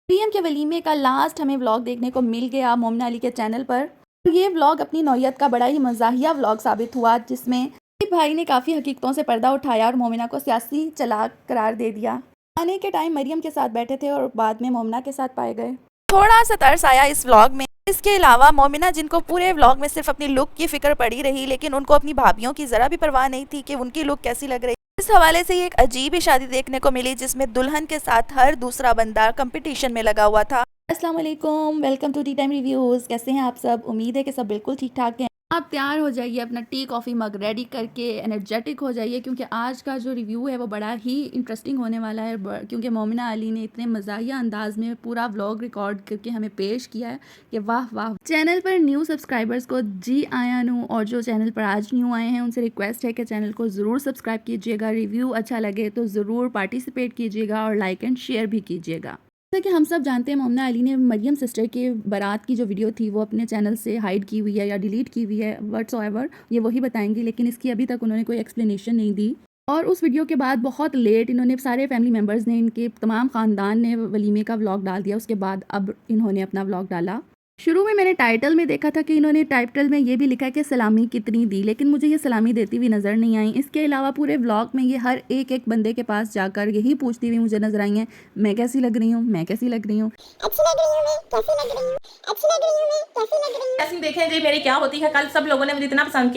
मरियम के वलीमे का लास्ट हमें व्लॉग देखने को मिल गया मोमिना अली के चैनल पर। ये व्लॉग अपनी नौयत का बड़ा ही मज़ाहिया व्लॉग साबित हुआ, जिसमें अली भाई ने काफ़ी हकीकतों से पर्दा उठाया और मोमिना को सियासी चालाक करार दे दिया। आने के टाइम मरियम के साथ बैठे थे और बाद में मोमिना के साथ पाए गए। थोड़ा सा तरस आया इस व्लॉग में। इसके अलावा मोमिना, जिनको पूरे व्लॉग में सिर्फ अपनी लुक की फिक्र पड़ी रही, लेकिन उनको अपनी भाभियों की ज़रा भी परवाह नहीं थी कि उनकी लुक कैसी लग रही। इस हवाले से ये एक अजीब ही शादी देखने को मिली, जिसमें दुल्हन के साथ हर दूसरा बंदा कंपटीशन में लगा हुआ था। अस्सलाम वालेकुम, welcome to tea time reviews. कैसे हैं आप सब? उम्मीद है कि सब बिल्कुल ठीक ठाक हैं। आप तैयार हो जाइए, अपना टी कॉफ़ी मग रेडी करके एनर्जेटिक हो जाइए, क्योंकि आज का जो रिव्यू है वो बड़ा ही इंटरेस्टिंग होने वाला है। क्योंकि मोमिना अली ने इतने मज़ाहिया अंदाज में पूरा व्लॉग रिकॉर्ड करके हमें पेश किया है कि वाह वाह। चैनल पर न्यू सब्सक्राइबर्स को जी आया नू, और जो चैनल पर आज न्यू आए हैं उनसे रिक्वेस्ट है कि चैनल को ज़रूर सब्सक्राइब कीजिएगा। रिव्यू अच्छा लगे तो ज़रूर पार्टिसिपेट कीजिएगा और लाइक एंड शेयर भी कीजिएगा। जैसा कि हम सब जानते हैं, मोमिना अली ने मरियम सिस्टर के बारात की जो वीडियो थी वो अपने चैनल से हाइड की हुई है या डिलीट की हुई है, व्हाट्सएवर ये वही बताएंगी, लेकिन इसकी अभी तक उन्होंने कोई एक्सप्लेनेशन नहीं दी। और उस वीडियो के बाद बहुत लेट इन्होंने सारे फैमिली मेम्बर्स ने, इनके तमाम ख़ानदान ने वलीमे का व्लॉग डाल दिया। उसके बाद अब इन्होंने अपना व्लॉग डाला। शुरू में मैंने टाइटल में देखा था कि इन्होंने टाइटल में ये भी लिखा है कि सलामी कितनी दी, लेकिन मुझे ये सलामी देती हुई नज़र नहीं आई। इसके अलावा पूरे व्लॉग में ये हर एक बंदे के पास जाकर यही पूछती हुई मुझे नज़र आई हैं, मैं कैसी लग रही हूँ, मैं कैसी लग रही हूँ, अच्छी लग रही हूँ मैं, कैसी लग रही हूँ, अच्छी लग रही हूँ मैं, कैसी लग रही हूँ। ऐसी देखें जी मेरी क्या होती है। कल सब लोगों ने मुझे इतना पसंद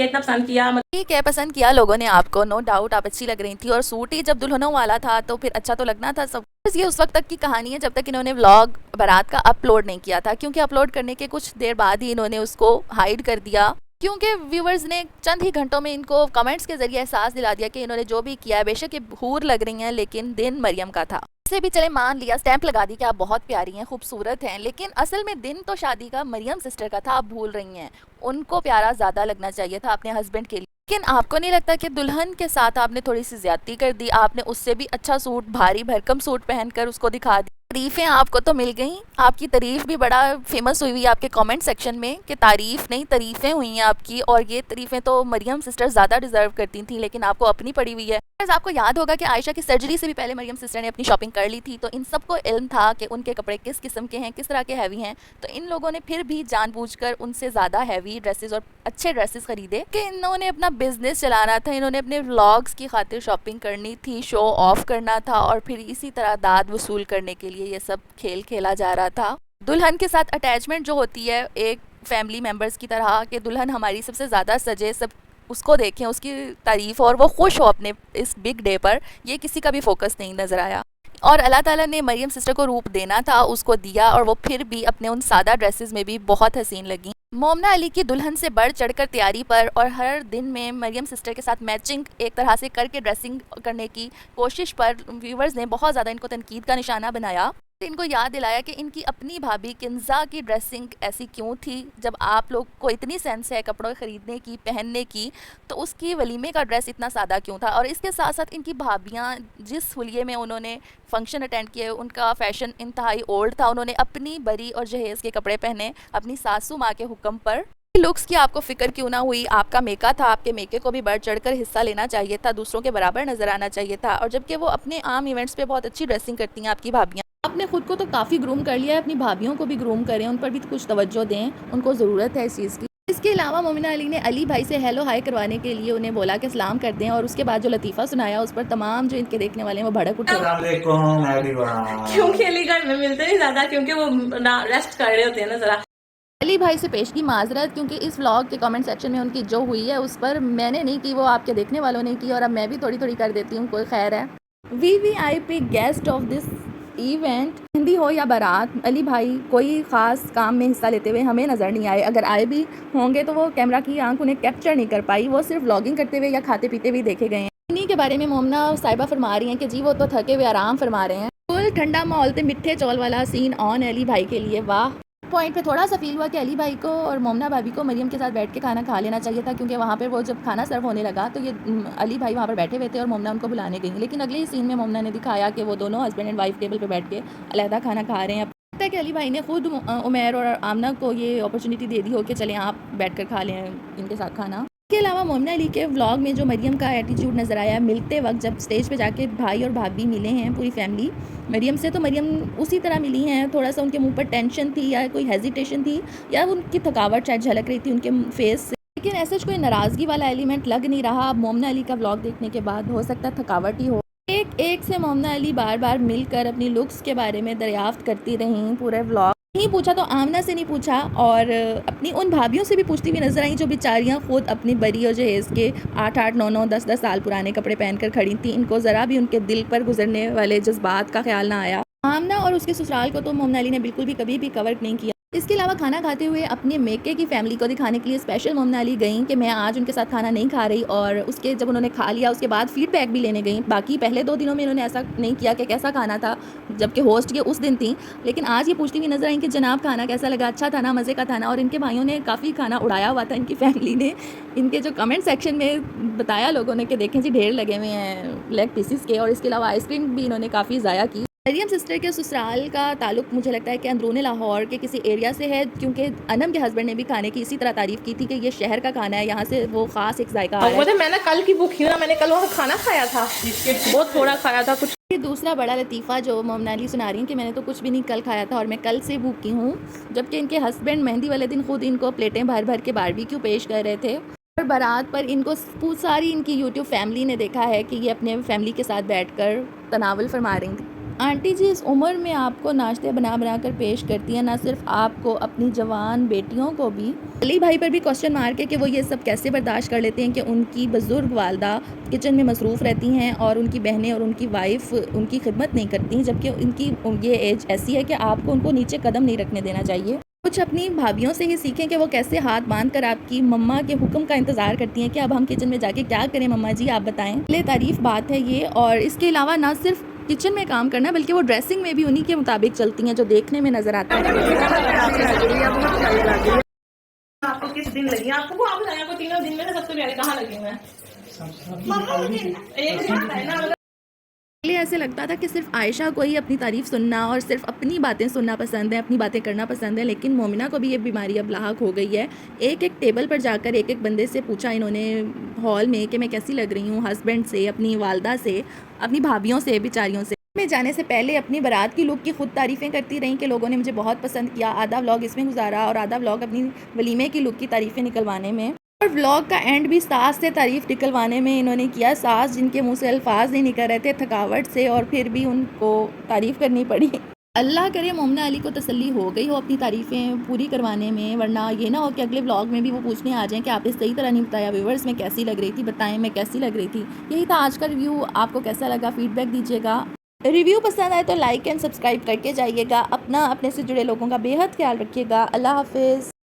किया। ठीक है, पसंद किया लोगों ने आपको, नो डाउट आप अच्छी लग रही थी। और सूट ही जब दुल्हनों वाला था तो फिर अच्छा तो लगना था सब। बस ये उस वक्त तक की कहानी है जब तक इन्होंने व्लॉग बारात का अपलोड नहीं किया था, क्योंकि अपलोड करने के कुछ देर बाद ही इन्होंने उसको हाइड कर दिया, क्योंकि व्यूवर्स ने चंद ही घंटों में इनको कमेंट्स के जरिए एहसास दिला दिया कि इन्होंने जो भी किया है, बेशक ये हूर लग रही हैं लेकिन दिन मरियम का था। से भी चले मान लिया, स्टैंप लगा दी कि आप बहुत प्यारी हैं, खूबसूरत हैं, लेकिन असल में दिन तो शादी का मरियम सिस्टर का था, आप भूल रही हैं। उनको प्यारा ज़्यादा लगना चाहिए था अपने हस्बैंड के लिए। लेकिन आपको नहीं लगता कि दुल्हन के साथ आपने थोड़ी सी ज्यादती कर दी? आपने उससे भी अच्छा सूट, भारी भरकम सूट पहनकर उसको दिखा दी। तारीफें आपको तो मिल गई, आपकी तारीफ भी बड़ा फेमस हुई हुई आपके कमेंट सेक्शन में कि तारीफ नहीं तारीफें हुई हैं आपकी, और ये तारीफें तो मरियम सिस्टर ज़्यादा डिजर्व करती थी, लेकिन आपको अपनी पड़ी हुई है। आपको याद होगा कि आयशा की सर्जरी से भी पहले मरियम सिस्टर ने अपनी शॉपिंग कर ली थी, तो इन सबको इल्म था कि उनके कपड़े किस किस्म के हैं, किस तरह के हैवी हैं। तो इन लोगों ने फिर भी जानबूझकर उनसे ज़्यादा हैवी ड्रेसेस और अच्छे ड्रेसेस खरीदे कि इन्होंने अपना बिजनेस चलाना था, इन्होंने अपने व्लॉग्स की खातिर शॉपिंग करनी थी, शो ऑफ करना था, और फिर इसी तरह दाद वसूल करने के लिए ये सब खेल खेला जा रहा था। दुल्हन के साथ अटैचमेंट जो होती है एक फैमिली मेम्बर्स की तरह, कि दुल्हन हमारी सबसे ज़्यादा सजे, सब उसको देखें, उसकी तारीफ़ और वो खुश हो अपने इस बिग डे पर, ये किसी का भी फोकस नहीं नज़र आया। और अल्लाह ताला ने मरियम सिस्टर को रूप देना था, उसको दिया, और वो फिर भी अपने उन सादा ड्रेसेस में भी बहुत हसीन लगी। मोमिना अली की दुल्हन से बढ़ चढ़कर तैयारी पर और हर दिन में मरियम सिस्टर के साथ मैचिंग एक तरह से करके ड्रेसिंग करने की कोशिश पर व्यूवर्स ने बहुत ज़्यादा इनको तनकीद का निशाना बनाया। इनको याद दिलाया कि इनकी अपनी भाभी किंजा की ड्रेसिंग ऐसी क्यों थी। जब आप लोग को इतनी सेंस है कपड़ों खरीदने की, पहनने की, तो उसकी वलीमे का ड्रेस इतना सादा क्यों था। और इसके साथ साथ इनकी भाभियाँ जिस हुलिये में उन्होंने फंक्शन अटेंड किए, उनका फैशन इंतहाई ओल्ड था। उन्होंने अपनी बरी और जहेज़ के कपड़े पहने अपनी सासू माँ के हुक्म पर। लुक्स की आपको फिक्र क्यों ना हुई? आपका मेका था, आपके मेके को भी बढ़ चढ़कर हिस्सा लेना चाहिए था, दूसरों के बराबर नजर आना चाहिए था। और जबकि वो अपने आम इवेंट्स पे बहुत अच्छी ड्रेसिंग करती हैं आपकी भाभियाँ। आपने खुद को तो काफ़ी ग्रूम कर लिया है, अपनी भाभियों को भी ग्रूम करें, उन पर भी कुछ तवज्जो दें, उनको ज़रूरत है इस चीज़ की। इसके अलावा मोमिना अली ने अली भाई से हेलो हाय करवाने के लिए उन्हें बोला कि सलाम कर दें, और उसके बाद जो लतीफ़ा सुनाया उस पर तमाम जो इनके देखने वाले हैं वो भड़क उठे। क्योंकि अलीगढ़ में मिलते नहीं ज़्यादा, क्योंकि वो रेस्ट कर रहे होते हैं ना ज़रा। अली भाई से पेश की माजरत, क्योंकि इस व्लॉग के कमेंट सेक्शन में उनकी जो हुई है उस पर मैंने नहीं की, वो आपके देखने वालों ने की, और अब मैं भी थोड़ी थोड़ी कर देती हूँ, कोई खैर है। VVIP guest of this event, Hindi हो या बारात, अली भाई कोई ख़ास काम में हिस्सा लेते हुए हमें नज़र नहीं आए। अगर आए भी होंगे तो वो कैमरा की आंख उन्हें कैप्चर नहीं कर पाई, वो सिर्फ व्लॉगिंग करते हुए या खाते पीते हुए देखे गए हैं। इन्हीं के बारे में मोमिना साहिबा फरमा रही हैं कि जी वो तो थके हुए आराम फरमा रहे हैं। फुल ठंडा माहौल थे, मिठे चौल वाला सीन ऑन अली भाई के लिए, वाह। पॉइंट पे थोड़ा सा फील हुआ कि अली भाई को और मोमिना भाभी को मरियम के साथ बैठ के खाना खा लेना चाहिए था, क्योंकि वहाँ पर वो जब खाना सर्व होने लगा तो ये अली भाई वहाँ पर बैठे हुए थे और मोमिना उनको बुलाने गई। लेकिन अगले ही सीन में मोमिना ने दिखाया कि वो दोनों हस्बैंड एंड वाइफ टेबल पे बैठ के अलहदा खाना खा रहे हैं। लगता है कि अली भाई ने खुद उमैर और आमना को ये अपॉर्चुनिटी दे दी हो कि चलें आप बैठ कर खा लें इनके साथ खाना। इसके अलावा मोमिना अली के व्लॉग में जो मरियम का एटीट्यूड नज़र आया मिलते वक्त, जब स्टेज पे जाके भाई और भाभी मिले हैं पूरी फैमिली मरियम से, तो मरियम उसी तरह मिली हैं। थोड़ा सा उनके मुंह पर टेंशन थी या कोई हेजिटेशन थी या उनकी थकावट शायद झलक रही थी उनके फेस से, लेकिन ऐसा कोई नाराज़गी वाला एलिमेंट लग नहीं रहा। अब मोमिना अली का व्लॉग देखने के बाद हो सकता है थकावट ही हो। एक एक से मोमिना अली बार बार मिलकर अपनी लुक्स के बारे में दरियाफ्त करती रहीं पूरे व्लॉग। नहीं पूछा तो आमना से नहीं पूछा, और अपनी उन भाभियों से भी पूछती हुई नजर आई जो बेचारियां खुद अपनी बरी और जहेज़ के 8-8, 9-9, 10-10 साल पुराने कपड़े पहनकर खड़ी थी। इनको ज़रा भी उनके दिल पर गुजरने वाले जज्बात का ख्याल ना आया। आमना और उसके ससुराल को तो मोमिना अली ने बिल्कुल भी कभी भी कवर नहीं किया। इसके अलावा खाना खाते हुए अपने मेके की फैमिली को दिखाने के लिए स्पेशल मोमिना अली गई कि मैं आज उनके साथ खाना नहीं खा रही, और उसके जब उन्होंने खा लिया उसके बाद फीडबैक भी लेने गई। बाकी पहले 2 दिनों में इन्होंने ऐसा नहीं किया कि कैसा खाना था, जबकि होस्ट ये उस दिन थी, लेकिन आज ये पूछती हुई नजर आई कि जनाब खाना कैसा लगा, अच्छा था ना, मज़े का था ना। और इनके भाइयों ने काफ़ी खाना उड़ाया हुआ था, इनकी फैमिली ने। इनके जो कमेंट सेक्शन में बताया लोगों ने कि देखें जी ढेर लगे हुए हैं लेग पीसीस के, और इसके अलावा आइसक्रीम भी इन्होंने काफ़ी ज़ाया की। मरियम सिस्टर के ससुराल का ताल्लुक मुझे लगता है कि अंदरूनी लाहौर के किसी एरिया से है, क्योंकि अनम के हस्बैंड ने भी खाने की इसी तरह तारीफ़ की थी कि ये शहर का खाना है, यहाँ से वो ख़ास एक जायका आ रहा है। मैंने कल की भूखी ना, मैंने कल वहाँ खाना खाया था, बहुत थोड़ा खाया था कुछ। ये दूसरा बड़ा लतीफ़ा जो मोमिना अली सुना रही हैं कि मैंने तो कुछ भी नहीं कल खाया था और मैं कल से भूखी हूँ, जबकि इनके हस्बैंड मेहंदी वाले दिन खुद इनको प्लेटें भर भर के बारबेक्यू पेश कर रहे थे। और बारात पर इनको सारी इनकी यूट्यूब फैमिली ने देखा है कि ये अपने फैमिली के साथ बैठकर तनावल फरमा रही थी। आंटी जी इस उम्र में आपको नाश्ते बना बना कर पेश करती हैं, ना सिर्फ आपको, अपनी जवान बेटियों को भी। अली भाई पर भी क्वेश्चन मार के कि वो ये सब कैसे बर्दाश्त कर लेते हैं कि उनकी बुजुर्ग वालदा किचन में मसरूफ़ रहती हैं और उनकी बहनें और उनकी वाइफ उनकी खिदमत नहीं करती, जबकि उनकी ये एज ऐसी है कि आपको उनको नीचे कदम नहीं रखने देना चाहिए। कुछ अपनी भाभियों से ही सीखें कि वो कैसे हाथ बांध कर आपकी मम्मा के हुक्म का इंतज़ार करती हैं कि अब हम किचन में जाके क्या करें मम्मा जी, आप बताएं। ले तारीफ़ बात है ये। और इसके अलावा ना सिर्फ किचन में काम करना, बल्कि वो ड्रेसिंग में भी उन्हीं के मुताबिक चलती हैं जो देखने में नज़र आता है। आपको किस दिन लगी? आपको आप बताएं, आपको तीनों दिन में से सबसे प्यारी कहाँ लगी मैं? एक दिन है ना। पहले ऐसे लगता था कि सिर्फ आयशा को ही अपनी तारीफ़ सुनना और सिर्फ अपनी बातें सुनना पसंद है, अपनी बातें करना पसंद है, लेकिन मोमिना को भी ये बीमारी अब लाहक हो गई है। एक एक टेबल पर जाकर एक एक बंदे से पूछा इन्होंने हॉल में कि मैं कैसी लग रही हूँ, हस्बैंड से, अपनी वालदा से, अपनी भाभियों से, बेचारियों से। मैं जाने से पहले अपनी बारात की लुक की खुद तारीफ़ें करती रहीं कि लोगों ने मुझे बहुत पसंद किया। आधा व्लॉग इसमें गुजारा और आधा व्लॉग अपनी वलीमे की लुक की तारीफ़ें निकलवाने में, और व्लॉग का एंड भी सास से तारीफ़ निकलवाने में इन्होंने किया। सास जिनके मुंह से अल्फाज नहीं निकल रहे थे थकावट से, और फिर भी उनको तारीफ़ करनी पड़ी। अल्लाह करे मोमिना अली को तसल्ली हो गई हो अपनी तारीफ़ें पूरी करवाने में, वरना ये ना हो कि अगले व्लॉग में भी वो पूछने आ जाएं कि आपने सही तरह नहीं बताया व्यूवर्स, में कैसी लग रही थी, बताएं मैं कैसी लग रही थी। यही था आज का रिव्यू। आपको कैसा लगा फीडबैक दीजिएगा। रिव्यू पसंद आए तो लाइक एंड सब्सक्राइब करके जाइएगा। अपना अपने से जुड़े लोगों का बेहद ख्याल रखिएगा। अल्लाह हाफिज़।